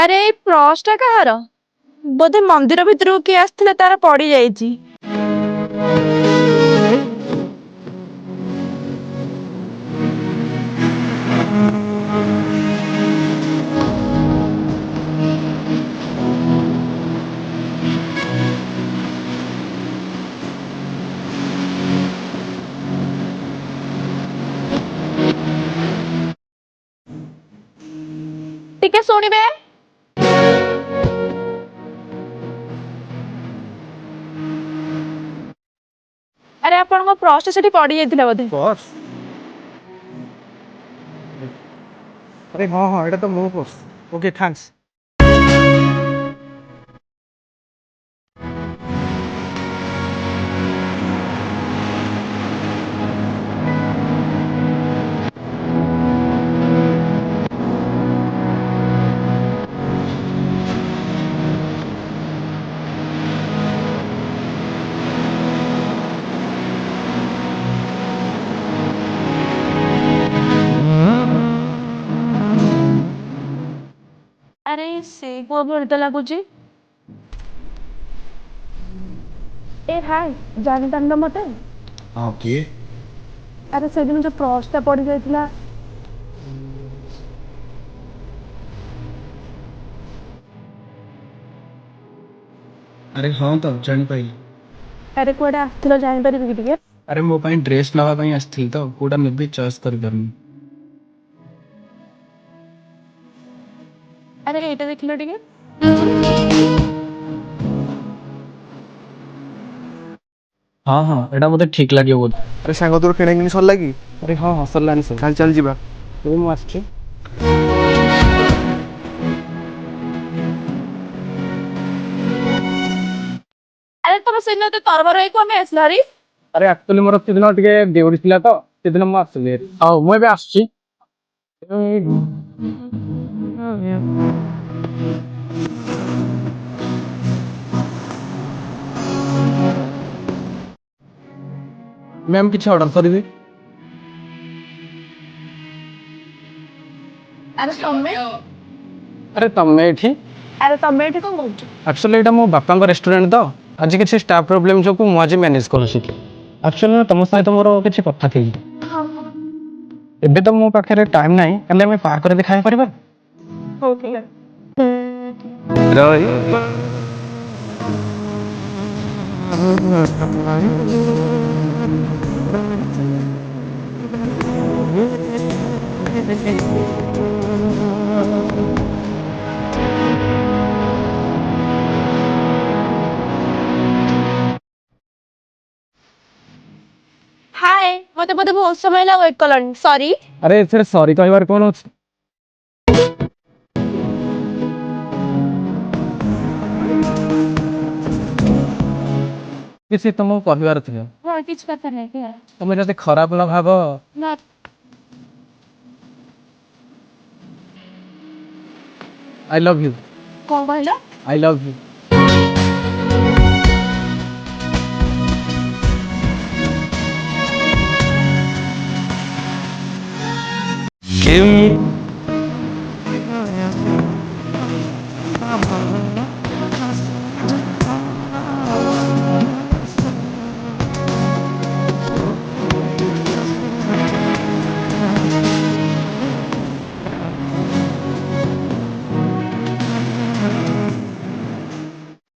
ଆରେ ଏଇ ପ୍ରଶ୍ଟା କାହାର? ବୋଧେ ମନ୍ଦିର ଭିତରକୁ କିଏ ଆସିଥିଲେ ତାର ପଡି ଯାଇଛି। ଟିକେ ଶୁଣିବେ। ଆରେ ଆପଣଙ୍କ ପ୍ରଶ୍ଟା ସେଠି ପଡି ଯାଇଥିଲା ବୋଧେ। पर्स अरे हाँ हाँ एटा तो मो पर्स ओके थैंक्स। ଆରେ ସେ କୋଉ ଭଳି ତ ଲାଗୁଛି। ଏ ହାय, ଜାଣିତାନି ତ ମତେ। हाँ किए ଆରେ ସେଦିନ ଯୋଉ ପ୍ରଶ୍ଟା ପଡି ଯାଇଥିଲା। अरे हाँ तो जानी पाई। ଆରେ କୁଆଡେ ଆସିଥିଲ ଜାଣିପାରିବି କି ଟିକେ? अरे मो पाई ड्रेस नवा पाई आस्थिल तो कोडा मे भी चॉइस कर करनी। ଆରେ ଏଇଟା ଦେଖିଲ ଟିକେ। हाँ हाँ एटा मते ठीक लागियो बोध। अरे सांग तोर किणा किनी सरला की? अरे हाँ हाँ सरलानी सब। चल चल जीवा। ए मु आछी। ଆରେ ତମ ସେଦିନ ଏତେ ତରବର ହେଇ କଣ ପାଇଁ ଆସିଲ ହାରି? अरे एक्चुअली मोर सेदिन टिके ड्यूटी थिला तो सेदिन मु आसली। आउ मु एबे आछी। मैम किछ ऑर्डर करबी? ଆରେ ତମେ अरे तमे एठी ଆରେ ତମେ ଏଠି କଣ କରୁଛ? एक्चुअली एटा मो बापा रेस्टोरेंट तो आज किसी स्टाफ प्रॉब्लम जो मु आज मैनेज करूसी। एक्चुअली तुम सहित मोर किसी कथा थी। एबे तो मो पाखरे टाइम नाही कले मैं पार्क रे देखा परबा। ହଉ ଠିକ ଅଛି। ହାଏ, ମତେ ବୋଧେ ବହୁତ ସମୟ ହେଲା ୱେଟ୍ କଲଣି। ସରି। अरे एथरे सॉरी कहबार कोन अछि? किसी तुमको कहबार थियो। ହଁ କିଛି କଥା ନାହିଁ କି। तुम जते खराब न भाबो। ନା आई लव यू। କଣ କହିଲ? I love you. Give me